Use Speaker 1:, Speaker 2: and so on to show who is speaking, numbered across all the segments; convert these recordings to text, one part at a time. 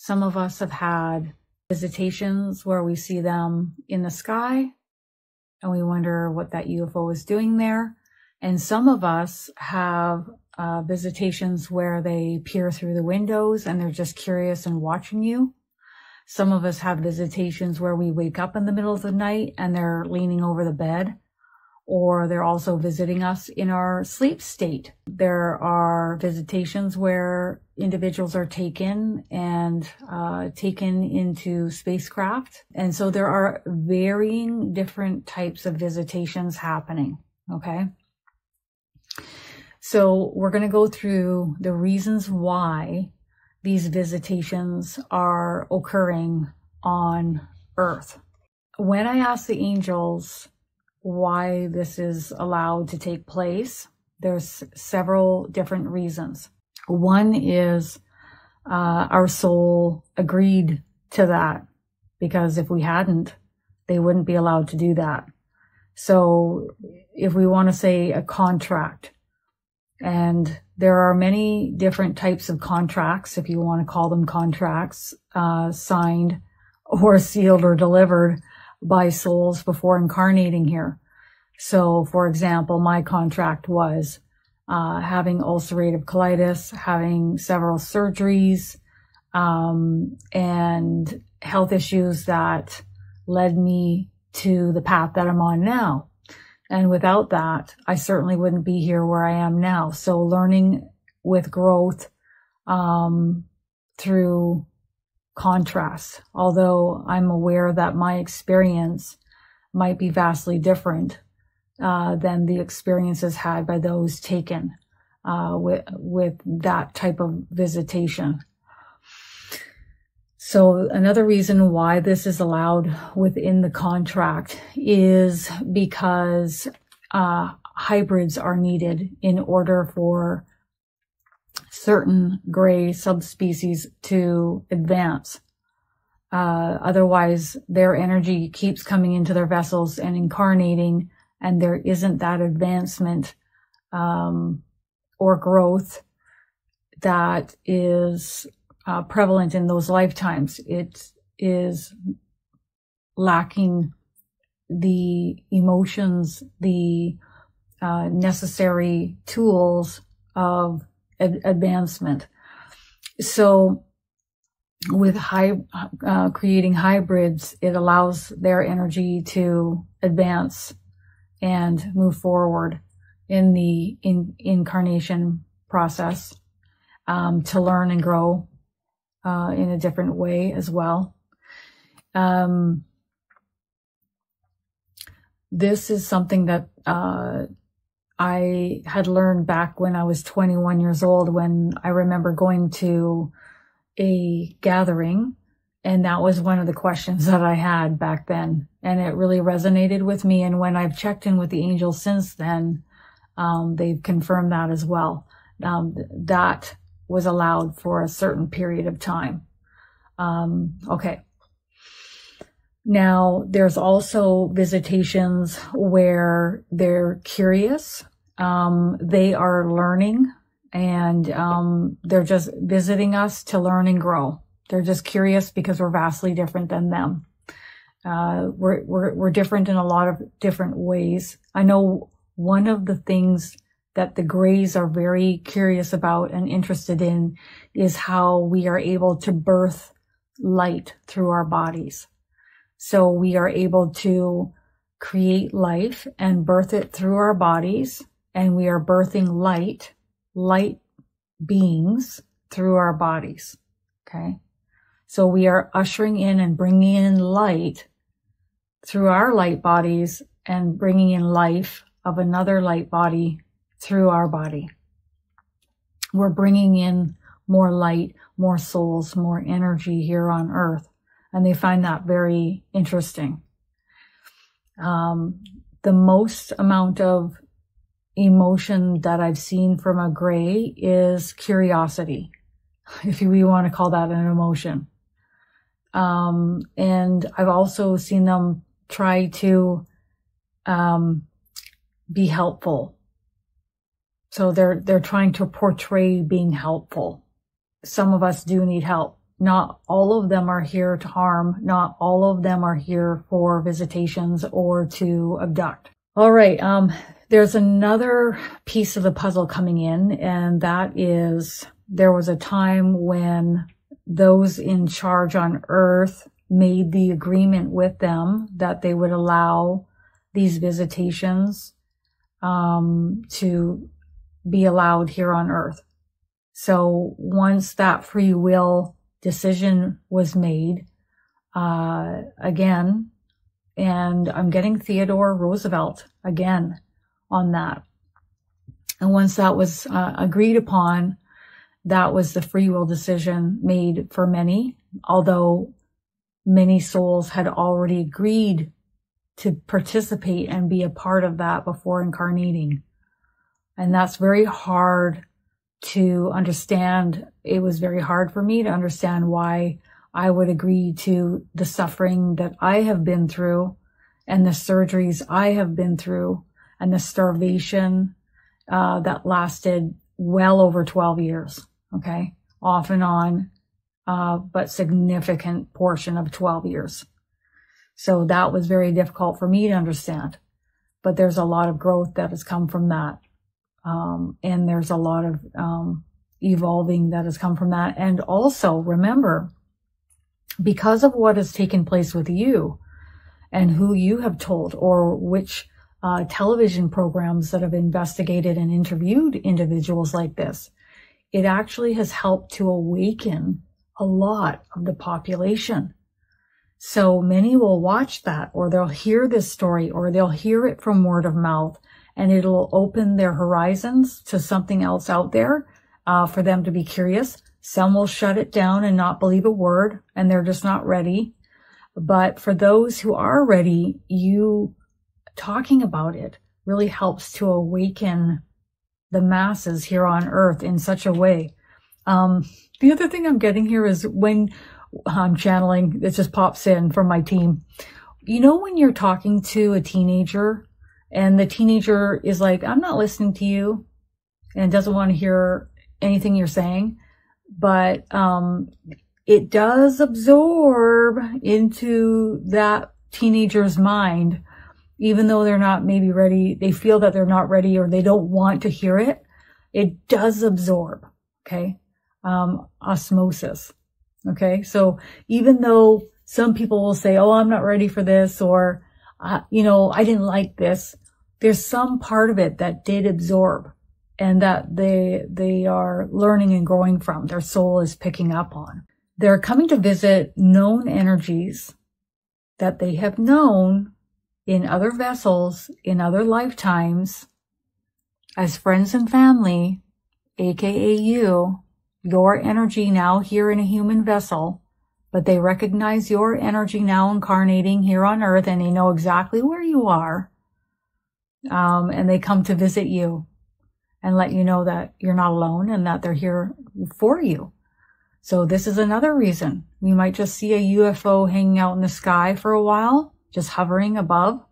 Speaker 1: Some of us have had visitations where we see them in the sky and we wonder what that UFO is doing there. And some of us have visitations where they peer through the windows and they're just curious and watching you. Some of us have visitations where we wake up in the middle of the night and they're leaning over the bed, or they're also visiting us in our sleep state. There are visitations where individuals are taken into spacecraft. And so there are varying different types of visitations happening, okay? So we're going to go through the reasons why these visitations are occurring on Earth. When I ask the angels why this is allowed to take place, there's several different reasons. One is our soul agreed to that, because if we hadn't, they wouldn't be allowed to do that. So if we want to say a contract, and there are many different types of contracts, if you want to call them contracts, signed or sealed or delivered by souls before incarnating here. So, for example, my contract was having ulcerative colitis, having several surgeries, and health issues that led me to the path that I'm on now. And without that, I certainly wouldn't be here where I am now. So learning with growth through contrast, although I'm aware that my experience might be vastly different than the experiences had by those taken with that type of visitation. So another reason why this is allowed within the contract is because hybrids are needed in order for certain gray subspecies to advance. Otherwise, their energy keeps coming into their vessels and incarnating, and there isn't that advancement or growth that is prevalent in those lifetimes. It is lacking the emotions, the necessary tools of advancement. So with creating hybrids, it allows their energy to advance and move forward in the incarnation process, to learn and grow in a different way as well. This is something that I had learned back when I was 21 years old, when I remember going to a gathering, and that was one of the questions that I had back then, and it really resonated with me. And when I've checked in with the angels since then, they've confirmed that as well. That was allowed for a certain period of time. Okay. Now, there's also visitations where they're curious. They are learning, and they're just visiting us to learn and grow. They're just curious because we're vastly different than them. We're different in a lot of different ways. I know one of the things that the Greys are very curious about and interested in is how we are able to birth light through our bodies. So we are able to create life and birth it through our bodies, and we are birthing light beings through our bodies. Okay. So we are ushering in and bringing in light through our light bodies and bringing in life of another light body through our body. We're bringing in more light, more souls, more energy here on Earth. And they find that very interesting. The most amount of emotion that I've seen from a Gray is curiosity, if we want to call that an emotion. And I've also seen them try to be helpful. So they're trying to portray being helpful. Some of us do need help. Not all of them are here to harm. Not all of them are here for visitations or to abduct. All right. There's another piece of the puzzle coming in, and that is there was a time when those in charge on Earth made the agreement with them that they would allow these visitations to be allowed here on Earth. So once that free will decision was made, again, and I'm getting Theodore Roosevelt again on that. And once that was agreed upon, that was the free will decision made for many, although many souls had already agreed to participate and be a part of that before incarnating. And that's very hard to understand. It was very hard for me to understand why I would agree to the suffering that I have been through and the surgeries I have been through and the starvation that lasted well over 12 years, okay? Off and on, but significant portion of 12 years. So that was very difficult for me to understand. But there's a lot of growth that has come from that. And there's a lot of evolving that has come from that. And also, remember, because of what has taken place with you and who you have told, or which television programs that have investigated and interviewed individuals like this, it actually has helped to awaken a lot of the population. So many will watch that, or they'll hear this story, or they'll hear it from word of mouth, and it'll open their horizons to something else out there for them to be curious. Some will shut it down and not believe a word, and they're just not ready. But for those who are ready, you talking about it really helps to awaken the masses here on Earth in such a way. The other thing I'm getting here is when I'm channeling, it just pops in from my team. You know, when you're talking to a teenager and the teenager is like, I'm not listening to you, and doesn't want to hear anything you're saying, but it does absorb into that teenager's mind, even though they're not maybe ready, they feel that they're not ready or they don't want to hear it. It does absorb, okay? Osmosis, okay? So even though some people will say, oh, I'm not ready for this, or, you know, I didn't like this, there's some part of it that did absorb and that they are learning and growing from, their soul is picking up on. They're coming to visit known energies that they have known in other vessels, in other lifetimes, as friends and family, aka you, your energy now here in a human vessel, but they recognize your energy now incarnating here on Earth, and they know exactly where you are. And they come to visit you and let you know that you're not alone and that they're here for you. So this is another reason. You might just see a UFO hanging out in the sky for a while, just hovering above.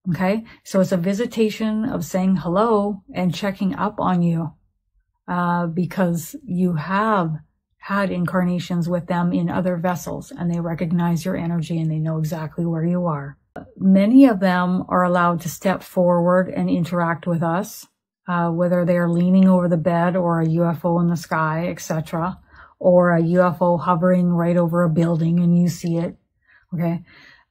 Speaker 1: Okay, so it's a visitation of saying hello and checking up on you, because you have had incarnations with them in other vessels, and they recognize your energy and they know exactly where you are. Many of them are allowed to step forward and interact with us, whether they are leaning over the bed or a UFO in the sky, etc., or a UFO hovering right over a building and you see it, okay?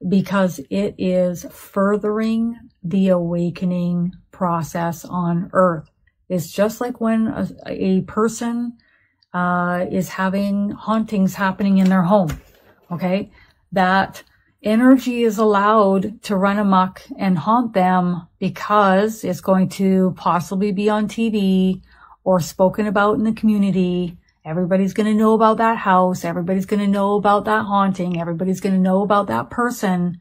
Speaker 1: Because it is furthering the awakening process on Earth. It's just like when a person is having hauntings happening in their home, okay? That energy is allowed to run amok and haunt them because it's going to possibly be on TV or spoken about in the community. Everybody's going to know about that house. Everybody's going to know about that haunting. Everybody's going to know about that person,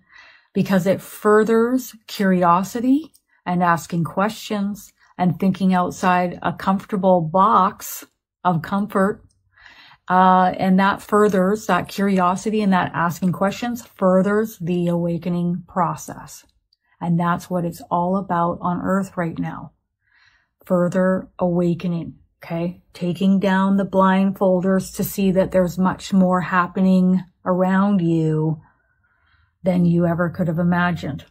Speaker 1: because it furthers curiosity and asking questions and thinking outside a comfortable box of comfort. And that furthers that curiosity, and that asking questions furthers the awakening process. And that's what it's all about on Earth right now. Further awakening. Okay, taking down the blindfolders to see that there's much more happening around you than you ever could have imagined.